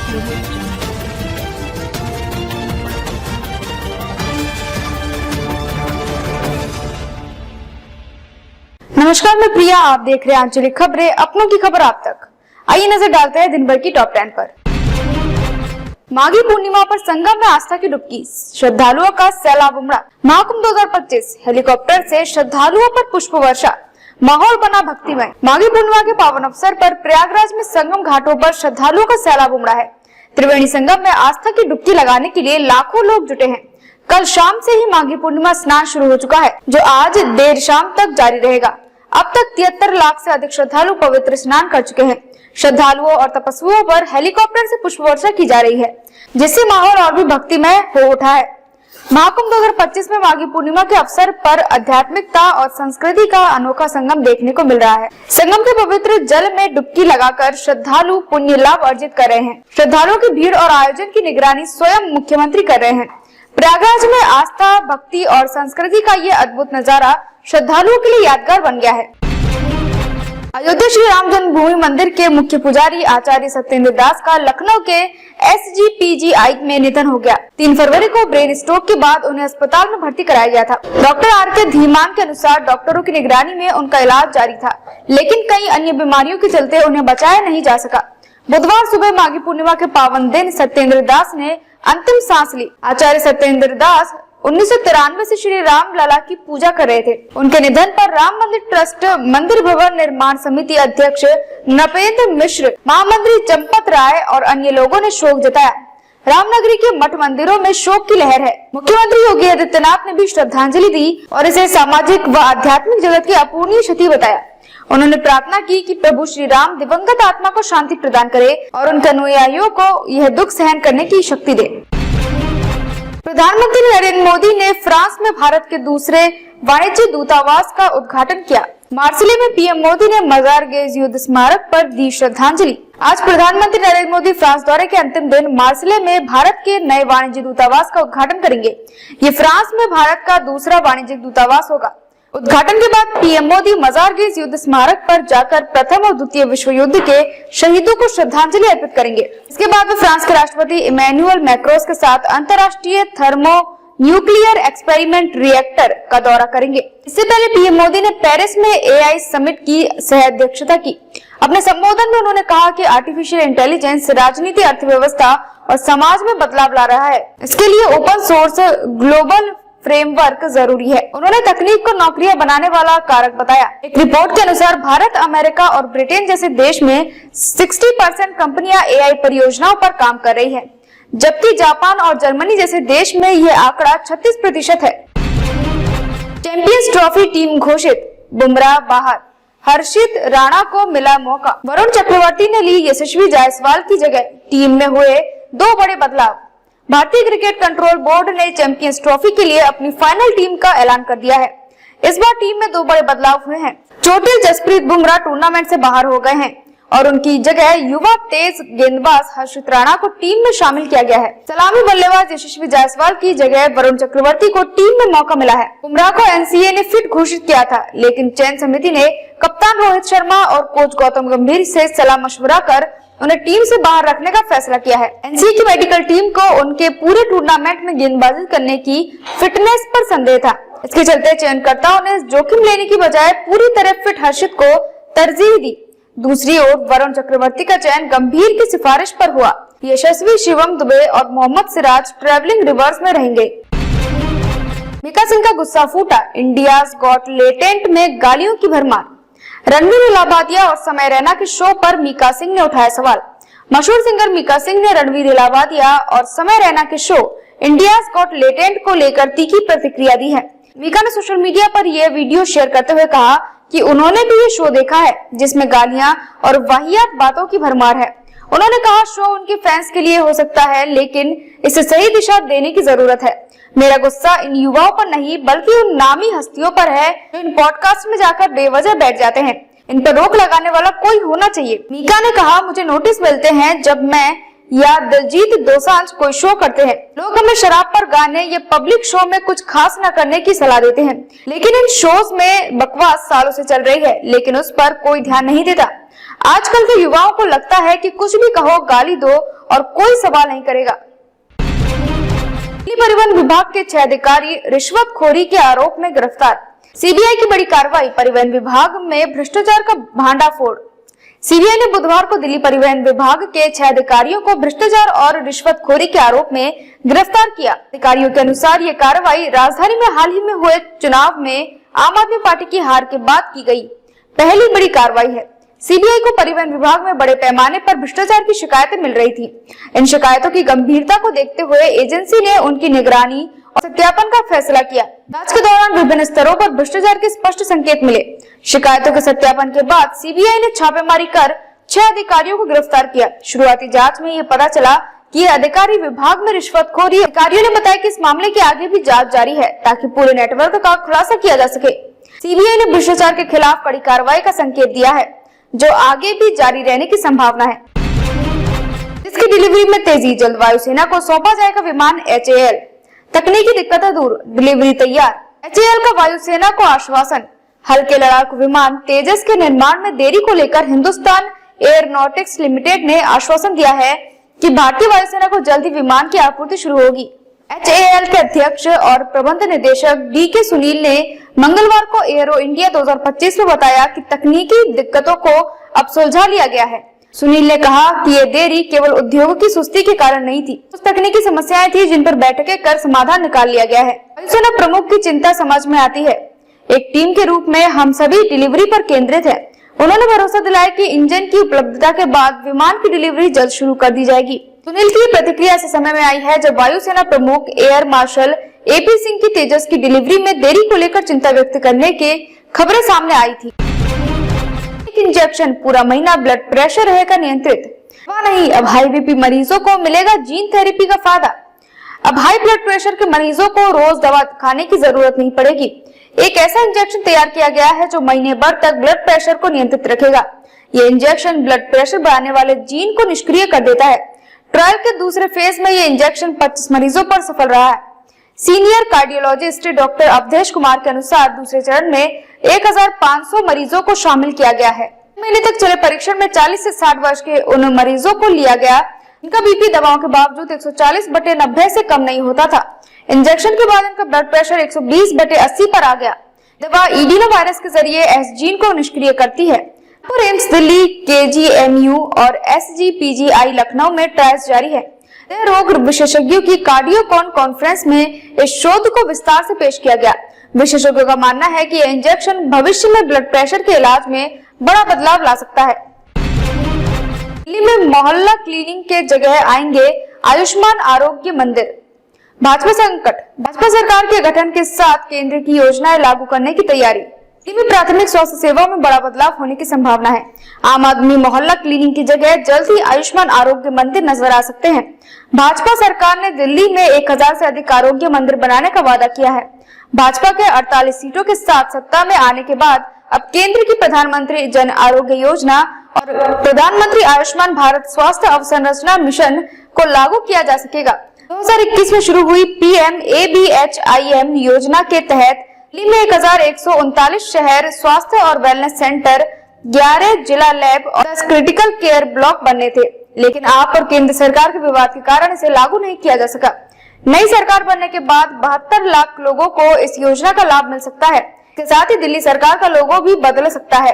नमस्कार, मैं प्रिया, आप देख रहे हैं आंचलिक खबरें, अपनों की खबर आप तक। आइए नजर डालते हैं दिन भर की टॉप 10 पर। माघी पूर्णिमा पर संगम में आस्था की डुबकी, श्रद्धालुओं का सैलाब उमड़ा। महाकुंभ 2025 हेलीकॉप्टर से श्रद्धालुओं पर पुष्प वर्षा, माहौल बना भक्तिमय। माघी पूर्णिमा के पावन अवसर पर प्रयागराज में संगम घाटों पर श्रद्धालुओं का सैलाब उमड़ा है। त्रिवेणी संगम में आस्था की डुबकी लगाने के लिए लाखों लोग जुटे हैं। कल शाम से ही माघी पूर्णिमा स्नान शुरू हो चुका है, जो आज देर शाम तक जारी रहेगा। अब तक 73 लाख से अधिक श्रद्धालु पवित्र स्नान कर चुके हैं। श्रद्धालुओं और तपस्वियों पर हेलीकॉप्टर से पुष्प वर्षा की जा रही है, जिससे माहौल और भी भक्तिमय हो उठा है। महाकुंभ 2025 में माघी पूर्णिमा के अवसर पर आध्यात्मिकता और संस्कृति का अनोखा संगम देखने को मिल रहा है। संगम के पवित्र जल में डुबकी लगाकर श्रद्धालु पुण्य लाभ अर्जित कर रहे हैं। श्रद्धालुओं की भीड़ और आयोजन की निगरानी स्वयं मुख्यमंत्री कर रहे हैं। प्रयागराज में आस्था, भक्ति और संस्कृति का ये अद्भुत नजारा श्रद्धालुओं के लिए यादगार बन गया है। अयोध्या श्री राम जन्मभूमि मंदिर के मुख्य पुजारी आचार्य सत्येंद्र दास का लखनऊ के SGPGI में निधन हो गया। 3 फरवरी को ब्रेन स्ट्रोक के बाद उन्हें अस्पताल में भर्ती कराया गया था। डॉक्टर RK धीमान के अनुसार डॉक्टरों की निगरानी में उनका इलाज जारी था, लेकिन कई अन्य बीमारियों के चलते उन्हें बचाया नहीं जा सका। बुधवार सुबह माघी पूर्णिमा के पावन दिन सत्येंद्र दास ने अंतिम सांस ली। आचार्य सत्येंद्र दास 1993 से श्री राम लला की पूजा कर रहे थे। उनके निधन पर राम मंदिर ट्रस्ट मंदिर भवन निर्माण समिति अध्यक्ष नपेंद्र मिश्र, महामंत्री चंपत राय और अन्य लोगों ने शोक जताया। रामनगरी के मठ मंदिरों में शोक की लहर है। मुख्यमंत्री योगी आदित्यनाथ ने भी श्रद्धांजलि दी और इसे सामाजिक व आध्यात्मिक जगत की अपूर्णीय क्षति बताया। उन्होंने प्रार्थना की कि प्रभु श्री राम दिवंगत आत्मा को शांति प्रदान करे और उनके अनुयायियों को यह दुख सहन करने की शक्ति दे। प्रधानमंत्री नरेंद्र मोदी ने फ्रांस में भारत के दूसरे वाणिज्य दूतावास का उद्घाटन किया। मार्सिले में पीएम मोदी ने मजार गेज युद्ध स्मारक पर दी श्रद्धांजलि। आज प्रधानमंत्री नरेंद्र मोदी फ्रांस दौरे के अंतिम दिन मार्सिले में भारत के नए वाणिज्य दूतावास का उद्घाटन करेंगे। ये फ्रांस में भारत का दूसरा वाणिज्यिक दूतावास होगा। उद्घाटन के बाद पीएम मोदी मजार गेज युद्ध स्मारक पर जाकर प्रथम और द्वितीय विश्व युद्ध के शहीदों को श्रद्धांजलि अर्पित करेंगे। इसके बाद वे फ्रांस के राष्ट्रपति इमैनुअल मैक्रों के साथ अंतर्राष्ट्रीय थर्मो न्यूक्लियर एक्सपेरिमेंट रिएक्टर का दौरा करेंगे। इससे पहले पीएम मोदी ने पेरिस में AI समिट की सह अध्यक्षता की। अपने संबोधन में उन्होंने कहा कि आर्टिफिशियल इंटेलिजेंस राजनीति, अर्थव्यवस्था और समाज में बदलाव ला रहा है। इसके लिए ओपन सोर्स ग्लोबल फ्रेमवर्क जरूरी है। उन्होंने तकनीक को नौकरियां बनाने वाला कारक बताया। एक रिपोर्ट के अनुसार भारत, अमेरिका और ब्रिटेन जैसे देश में 60% कंपनियां AI परियोजनाओं पर काम कर रही हैं, जबकि जापान और जर्मनी जैसे देश में यह आंकड़ा 36% है। चैंपियंस ट्रॉफी टीम घोषित, बुमराह बाहर, हर्षित राणा को मिला मौका। वरुण चक्रवर्ती ने ली यशस्वी जायसवाल की जगह। टीम में हुए 2 बड़े बदलाव। भारतीय क्रिकेट कंट्रोल बोर्ड ने चैंपियंस ट्रॉफी के लिए अपनी फाइनल टीम का ऐलान कर दिया है। इस बार टीम में 2 बड़े बदलाव हुए हैं। चोटिल जसप्रीत बुमराह टूर्नामेंट से बाहर हो गए हैं और उनकी जगह युवा तेज गेंदबाज हर्षित राणा को टीम में शामिल किया गया है। सलामी बल्लेबाज यशस्वी जायसवाल की जगह वरुण चक्रवर्ती को टीम में मौका मिला है। बुमराह को NCA ने फिट घोषित किया था, लेकिन चयन समिति ने कप्तान रोहित शर्मा और कोच गौतम गंभीर से सलाह मशवरा कर उन्हें टीम से बाहर रखने का फैसला किया है। NCA की मेडिकल टीम को उनके पूरे टूर्नामेंट में गेंदबाजी करने की फिटनेस पर संदेह था। इसके चलते चयनकर्ताओं ने जोखिम लेने की बजाय पूरी तरह फिट हर्षित को तरजीह दी। दूसरी ओर वरुण चक्रवर्ती का चयन गंभीर की सिफारिश पर हुआ। यशस्वी, शिवम दुबे और मोहम्मद सिराज ट्रैवलिंग रिवर्स में रहेंगे। मीका सिंह का गुस्सा फूटा, इंडियाज गॉट लेटेंट में गालियों की भरमार। रणवीर इलाहाबादिया और समय रैना के शो पर मीका सिंह ने उठाया सवाल। मशहूर सिंगर मीका सिंह ने रणवीर इलाहाबादिया और समय रैना के शो इंडियाज गॉट लेटेंट को लेकर तीखी प्रतिक्रिया दी है। मीका ने सोशल मीडिया पर यह वीडियो शेयर करते हुए कहा कि उन्होंने भी ये शो देखा है, जिसमें गालियां और वाहियात बातों की भरमार है। उन्होंने कहा, शो उनके फैंस के लिए हो सकता है, लेकिन इसे सही दिशा देने की जरूरत है। मेरा गुस्सा इन युवाओं पर नहीं, बल्कि उन नामी हस्तियों पर है जो इन पॉडकास्ट में जाकर बेवजह बैठ जाते हैं। इन पर रोक लगाने वाला कोई होना चाहिए। मीका ने कहा, मुझे नोटिस मिलते हैं जब मैं या दिलजीत दोसांझ कोई शो करते हैं, लोग हमें शराब पर गाने या पब्लिक शो में कुछ खास न करने की सलाह देते हैं, लेकिन इन शोज में बकवास सालों से चल रही है, लेकिन उस पर कोई ध्यान नहीं देता। आजकल के युवाओं को लगता है कि कुछ भी कहो, गाली दो और कोई सवाल नहीं करेगा। दिल्ली परिवहन विभाग के 6 अधिकारी रिश्वतखोरी के आरोप में गिरफ्तार। सीबीआई की बड़ी कार्रवाई, परिवहन विभाग में भ्रष्टाचार का भांडाफोड़। सीबीआई ने बुधवार को दिल्ली परिवहन विभाग के 6 अधिकारियों को भ्रष्टाचार और रिश्वतखोरी के आरोप में गिरफ्तार किया। अधिकारियों के अनुसार ये कार्रवाई राजधानी में हाल ही में हुए चुनाव में आम आदमी पार्टी की हार के बाद की गई पहली बड़ी कार्रवाई है। सीबीआई को परिवहन विभाग में बड़े पैमाने पर भ्रष्टाचार की शिकायतें मिल रही थी। इन शिकायतों की गंभीरता को देखते हुए एजेंसी ने उनकी निगरानी और सत्यापन का फैसला किया। जांच के दौरान विभिन्न स्तरों पर भ्रष्टाचार के स्पष्ट संकेत मिले। शिकायतों के सत्यापन के बाद सीबीआई ने छापेमारी कर 6 अधिकारियों को गिरफ्तार किया। शुरुआती जांच में ये पता चला कि ये अधिकारी विभाग में रिश्वतखोरी। अधिकारियों ने बताया कि इस मामले के आगे भी जांच जारी है ताकि पूरे नेटवर्क का खुलासा किया जा सके। सीबीआई ने भ्रष्टाचार के खिलाफ कड़ी कार्रवाई का संकेत दिया है, जो आगे भी जारी रहने की संभावना है। इसकी डिलीवरी में तेजी, जल्द वायुसेना को सौंपा जाएगा विमान HAL। तकनीकी दिक्कतें दूर, डिलीवरी तैयार। HAL का वायुसेना को आश्वासन। हल्के लड़ाकू विमान तेजस के निर्माण में देरी को लेकर हिंदुस्तान एयरोनॉटिक्स लिमिटेड ने आश्वासन दिया है कि भारतीय वायुसेना को जल्दी विमान की आपूर्ति शुरू होगी। HAL के अध्यक्ष और प्रबंध निदेशक DK सुनील ने मंगलवार को एरो इंडिया 2025 में बताया कि तकनीकी दिक्कतों को अब सुलझा लिया गया है। सुनील ने कहा कि ये देरी केवल उद्योग की सुस्ती के कारण नहीं थी, कुछ तकनीकी समस्याएं थी जिन पर बैठकें कर समाधान निकाल लिया गया है। वायुसेना प्रमुख की चिंता समझ में आती है। एक टीम के रूप में हम सभी डिलीवरी पर केंद्रित हैं। उन्होंने भरोसा दिलाया कि इंजन की उपलब्धता के बाद विमान की डिलीवरी जल्द शुरू कर दी जाएगी। सुनील की प्रतिक्रिया ऐसे समय में आई है जब वायुसेना प्रमुख एयर मार्शल AP सिंह की तेजस की डिलीवरी में देरी को लेकर चिंता व्यक्त करने के खबरें सामने आई थी। एक इंजेक्शन, पूरा महीना ब्लड प्रेशर रहेगा नियंत्रित। वह नहीं, अब हाई BP मरीजों को मिलेगा जीन थेरेपी का फायदा। अब हाई ब्लड प्रेशर के मरीजों को रोज दवा खाने की जरूरत नहीं पड़ेगी। एक ऐसा इंजेक्शन तैयार किया गया है जो महीने भर तक ब्लड प्रेशर को नियंत्रित रखेगा। ये इंजेक्शन ब्लड प्रेशर बढ़ाने वाले जीन को निष्क्रिय कर देता है। ट्रायल के दूसरे फेज में ये इंजेक्शन 25 मरीजों पर सफल रहा है। Senior cardiologist doctor Avdhesh Kumar के अनुसार दूसरे चरण में 1500 मरीजों को शामिल किया गया है। महीने तक चले परीक्षण में 40 से 60 वर्ष के उन मरीजों को लिया गया इनका BP दवाओं के बावजूद 140/90 से कम नहीं होता था। इंजेक्शन के बाद इनका ब्लड प्रेशर 120/80 पर आ गया। दवा एडिनो वायरस के जरिए S जीन को निष्क्रिय करती है। एम्स दिल्ली, KGMU और SGPGI लखनऊ में ट्रायल्स जारी है। रोग विशेषज्ञों की कार्डियोकॉन कॉन्फ्रेंस में इस शोध को विस्तार से पेश किया गया। विशेषज्ञों का मानना है कि यह इंजेक्शन भविष्य में ब्लड प्रेशर के इलाज में बड़ा बदलाव ला सकता है। दिल्ली में मोहल्ला क्लीनिंग के जगह आएंगे आयुष्मान आरोग्य मंदिर। भाजपा संकट, भाजपा सरकार के गठन के साथ केंद्र की योजनाएं लागू करने की तैयारी। दिल्ली में प्राथमिक स्वास्थ्य सेवाओं में बड़ा बदलाव होने की संभावना है। आम आदमी मोहल्ला क्लीनिक की जगह जल्द ही आयुष्मान आरोग्य मंदिर नजर आ सकते हैं। भाजपा सरकार ने दिल्ली में 1000 से अधिक आरोग्य मंदिर बनाने का वादा किया है। भाजपा के 48 सीटों के साथ सत्ता में आने के बाद अब केंद्र की प्रधानमंत्री जन आरोग्य योजना और प्रधानमंत्री आयुष्मान भारत स्वास्थ्य अवसंरचना मिशन को लागू किया जा सकेगा। 2021 में शुरू हुई PMABHIM योजना के तहत दिल्ली में 1139 शहर स्वास्थ्य और वेलनेस सेंटर, 11 जिला लैब और 10 क्रिटिकल केयर ब्लॉक बनने थे, लेकिन आप और केंद्र सरकार के विवाद के कारण इसे लागू नहीं किया जा सका। नई सरकार बनने के बाद 72 लाख लोगों को इस योजना का लाभ मिल सकता है। इसके साथ ही दिल्ली सरकार का लोगो भी बदल सकता है।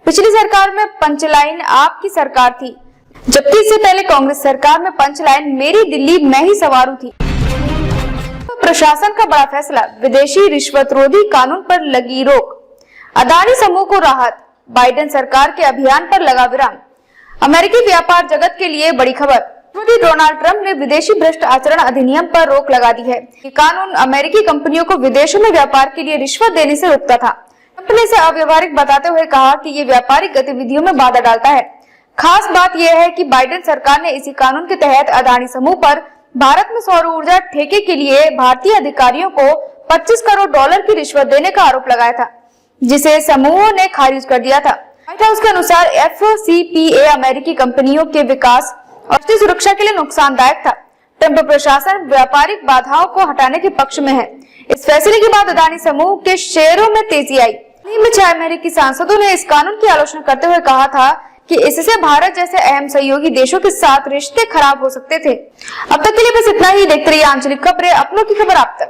पिछली सरकार में पंचलाइन आपकी सरकार थी, जबकि इससे पहले कांग्रेस सरकार में पंचलाइन मेरी दिल्ली मैं ही सवारू थी। प्रशासन का बड़ा फैसला, विदेशी रिश्वतरोधी कानून पर लगी रोक। अदानी समूह को राहत, बाइडेन सरकार के अभियान पर लगा विराम। अमेरिकी व्यापार जगत के लिए बड़ी खबर, डोनाल्ड ट्रंप ने विदेशी भ्रष्ट आचरण अधिनियम पर रोक लगा दी है। ये कानून अमेरिकी कंपनियों को विदेशों में व्यापार के लिए रिश्वत देने से रोकता था। ट्रंप ने इसे अव्यवहारिक बताते हुए कहा कि ये व्यापारिक गतिविधियों में बाधा डालता है। खास बात यह है कि बाइडेन सरकार ने इसी कानून के तहत अदानी समूह पर भारत में सौर ऊर्जा ठेके के लिए भारतीय अधिकारियों को $25 करोड़ की रिश्वत देने का आरोप लगाया था, जिसे समूह ने खारिज कर दिया था। व्हाइट हाउस के अनुसार FCPA अमेरिकी कंपनियों के विकास और सुरक्षा के लिए नुकसानदायक था। ट्रंप प्रशासन व्यापारिक बाधाओं को हटाने के पक्ष में है। इस फैसले के बाद अदानी समूह के शेयरों में तेजी आई। 6 अमेरिकी सांसदों ने इस कानून की आलोचना करते हुए कहा था कि इससे भारत जैसे अहम सहयोगी देशों के साथ रिश्ते खराब हो सकते थे। अब तक के लिए बस इतना ही। देखते रहिए आंचलिक खबरें, अपनों की खबर आप तक।